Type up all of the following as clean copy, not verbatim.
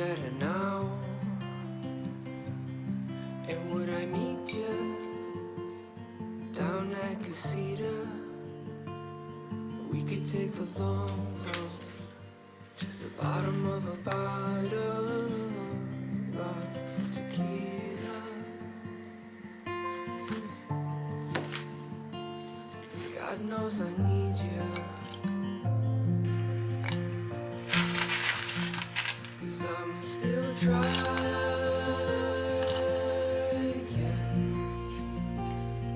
better now. And would I meet you down at Casita? We could take the long road to the bottom of a bottle of tequila. God knows I need you, 'cause I'm still trying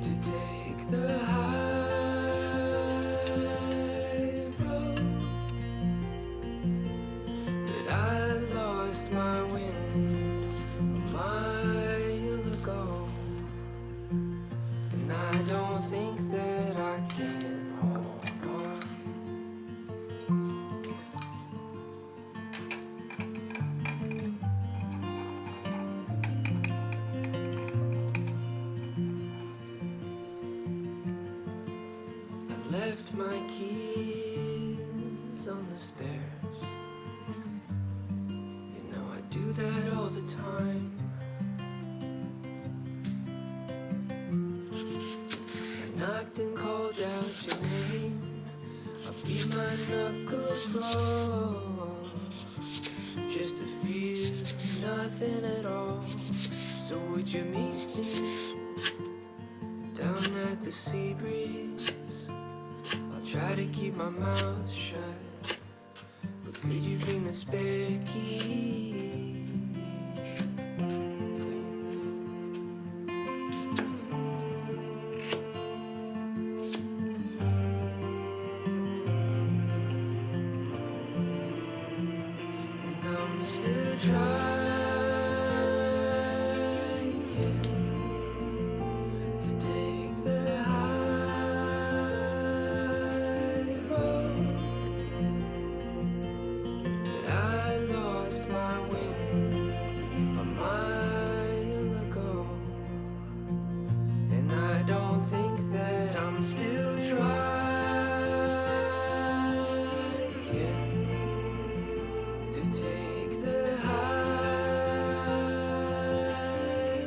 to take the high road, but I lost my wind a mile ago, and I don't think that I can hold on. I left my keys on the stairs. You know I do that all the time. I knocked and called out your name. I beat my knuckles raw just to feel nothing at all. So would you meet me down at the sea breeze? I'll try to keep my mouth shut, but could you bring the spare key? And I'm still trying to take the high road, but I lost my wind a mile ago, and I don't think that I'm still trying to take the high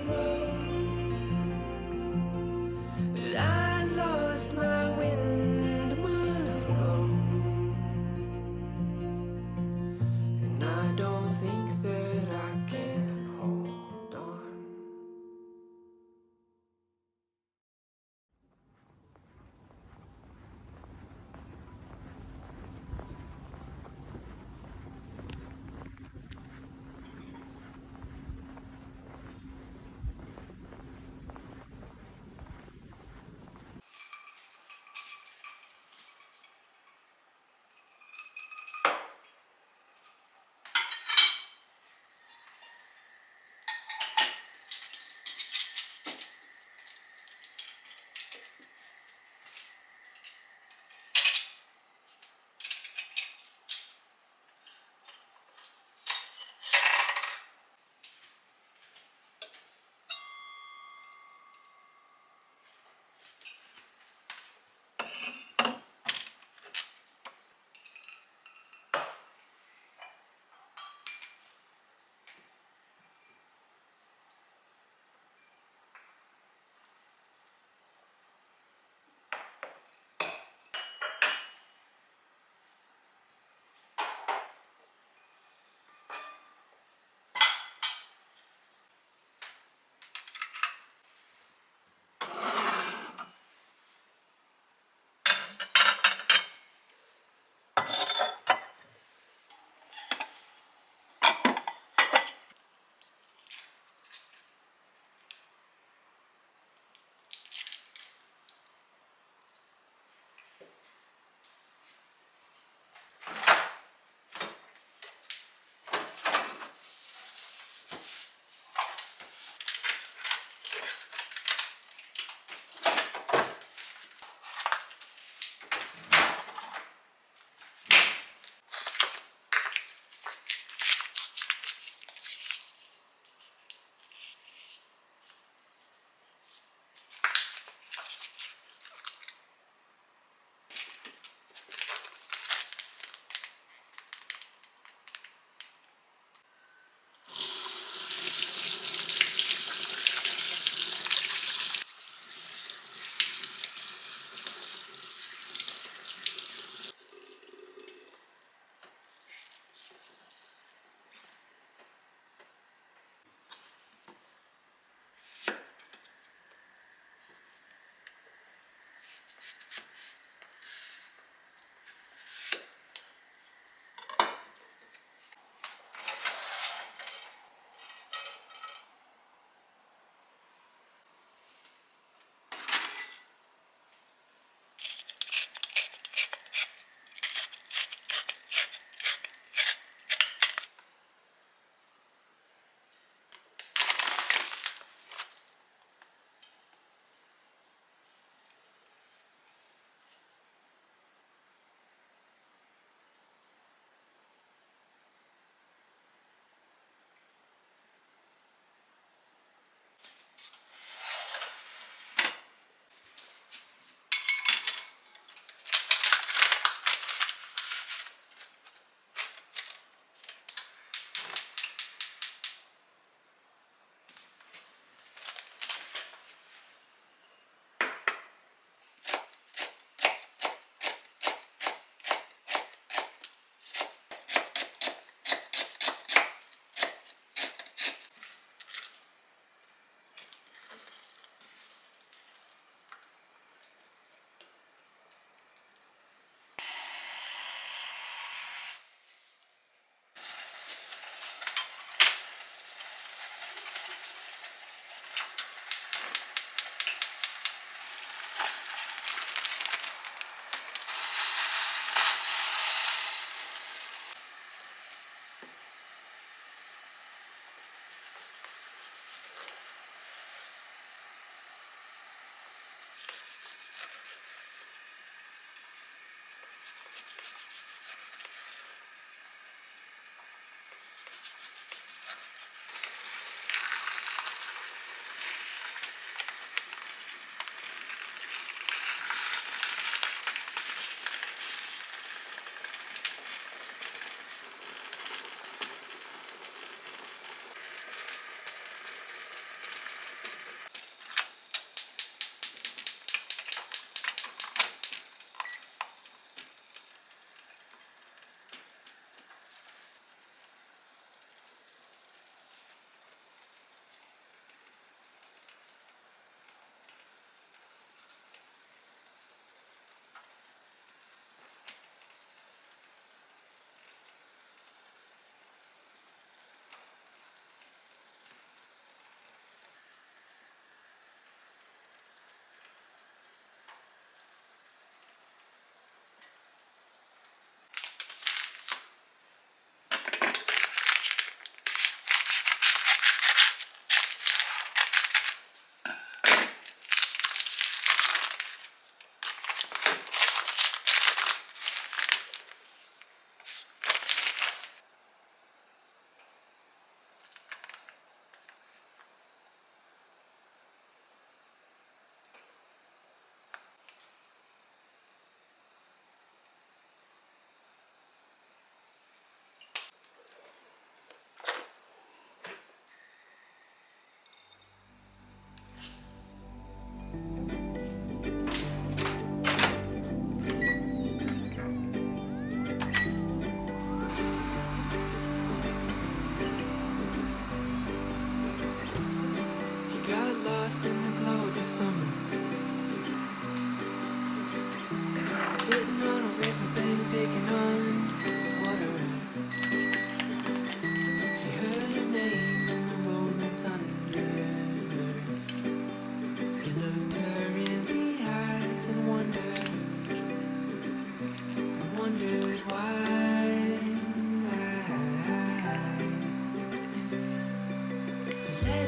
road.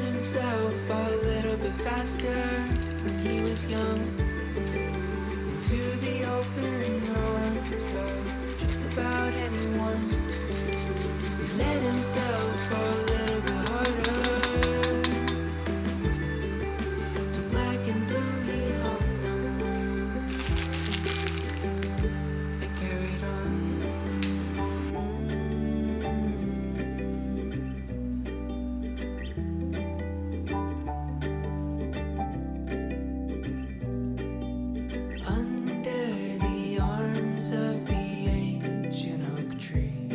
let himself fall a little bit faster when he was young. To the open arms of just about anyone. He let himself fall a little bit harder. To black and blue he hung and carried on. Under the arms of the ancient oak tree,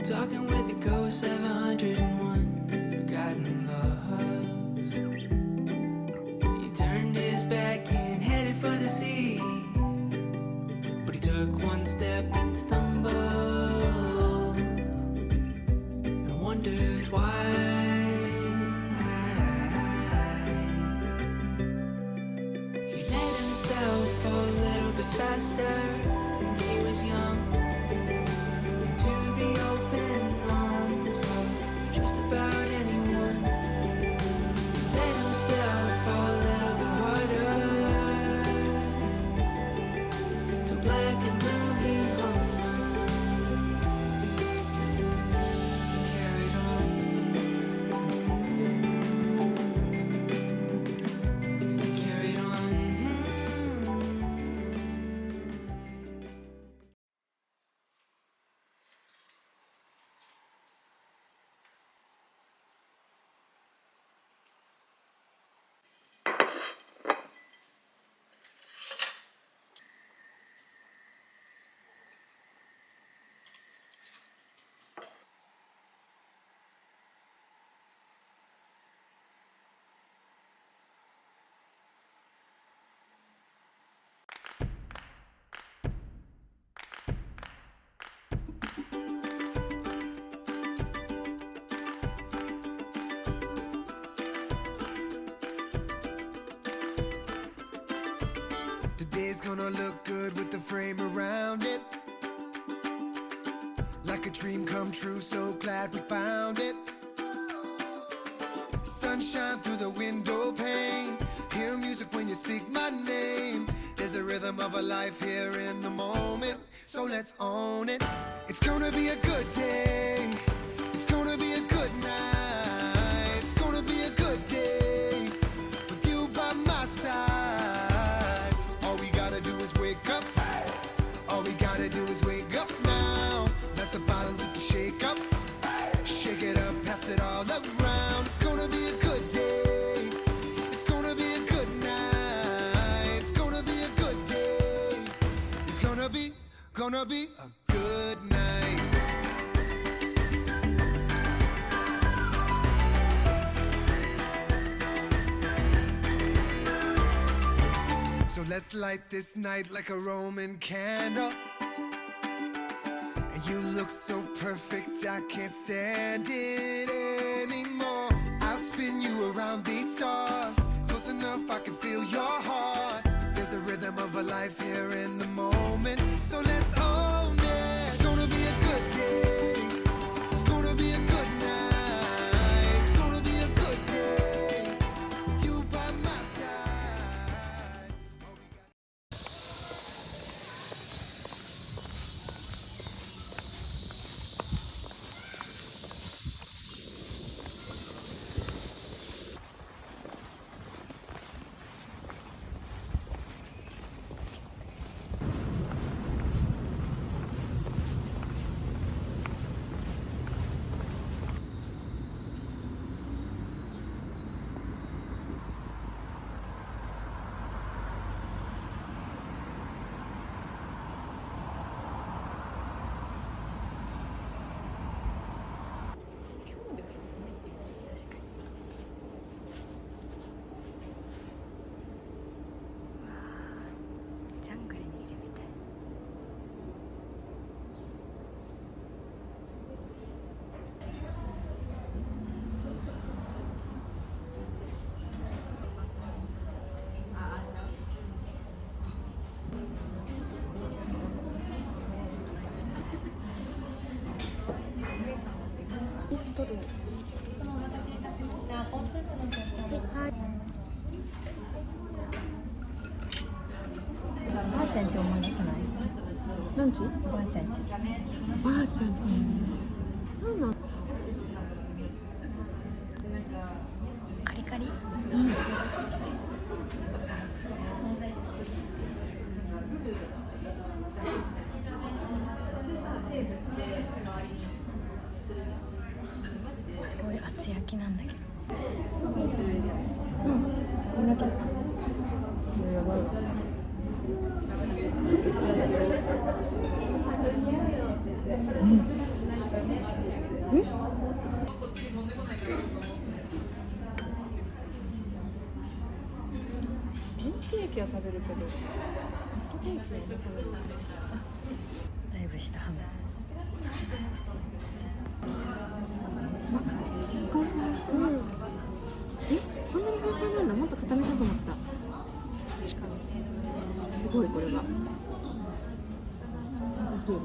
talking with the ghosts of 101 forgotten loves. He turned his back and headed for the sea, but he took one step and stumbled and wondered why. He let himself fall a little bit faster when he was young. To the open arms of just about anyone. Let himself fall a little bit harder. To black and blue he hung and carried on. And carried on. Today's gonna look good with the frame around it. Like a dream come true, so glad we found it. Sunshine through the window pane. Hear music when you speak my name. There's a rhythm of a life here in the moment, so let's own it. It's gonna be a good day. It's gonna be a good night. It's gonna be a good day with you by my side. All we gotta do is wake up. All we gotta do is wake up now. That's a bottle we can shake up. Shake it up, pass it all around. It's gonna be a good day. It's gonna be a good night. It's gonna be a good day. It's gonna be a good night. So let's light this night like a Roman candle. And you look so perfect, I can't stand it anymore. I'll spin you around these stars. Close enough, I can feel your heart. There's a rhythm of a life here in the moment, so let's own it. It's gonna be a good day. It's gonna be a good night. It's gonna be a good day with you by my side. All we got- ばあちゃんち思い出さない？何時？おばあちゃんち。ばあちゃんち。なんなん？カリカリ。すごい厚焼きなんだけど。やばい。ケーキは食べるけど、ホットケーキは食べない。だいぶしたハム。すごい。こんなに簡単なんだ。もっと固めたと思った。確かに。すごいこれが。三角形に。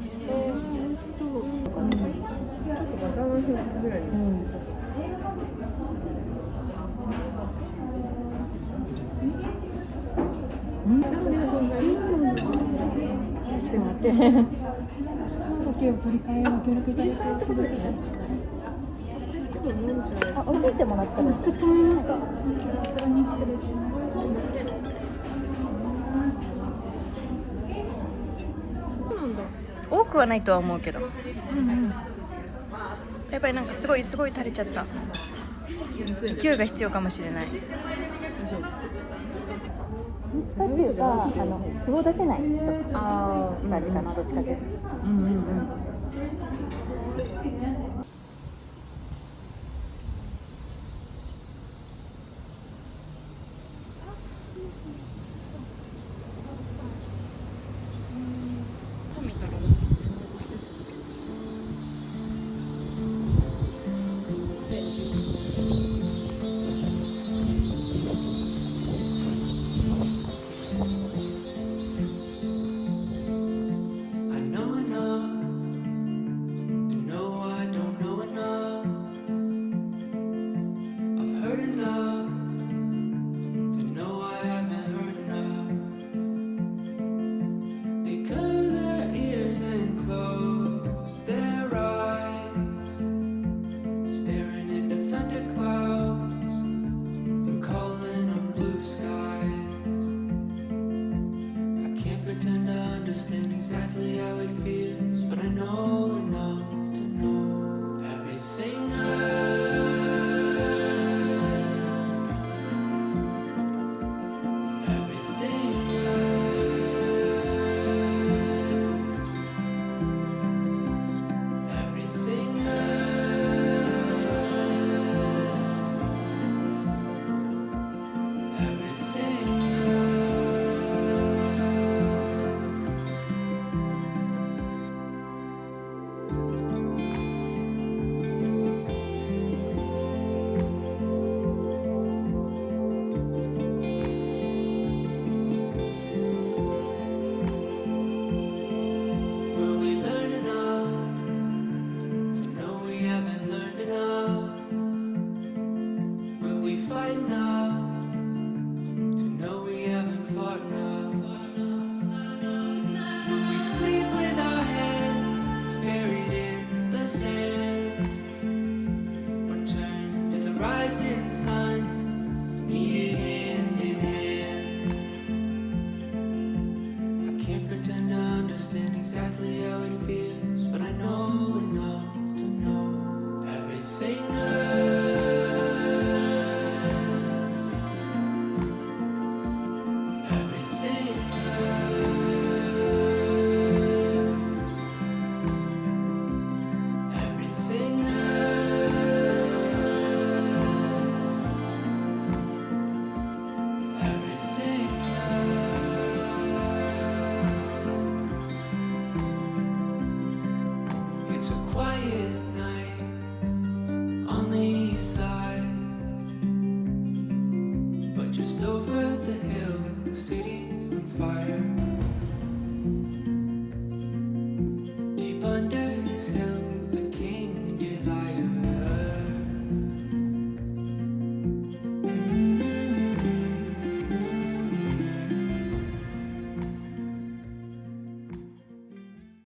美味しそう。美味しそう。ちょっとバターナイフぐらいに。してもらって。時を取り替えを協力いただきます。あ、置いていてもらったら。かしこまりました。こちらに失礼します。そうなんだ。多くはないとは思うけど。やっぱりなんかすごい垂れちゃった。勢いが必要かもしれない。使っていうか、素を出せない人感じかな、どっちかというと。I know enough to know I don't know enough. I've heard enough to know I haven't heard enough. They cover their ears and close their eyes, staring into thunderclouds and calling on blue skies. I can't pretend to understand exactly how it feels, but I know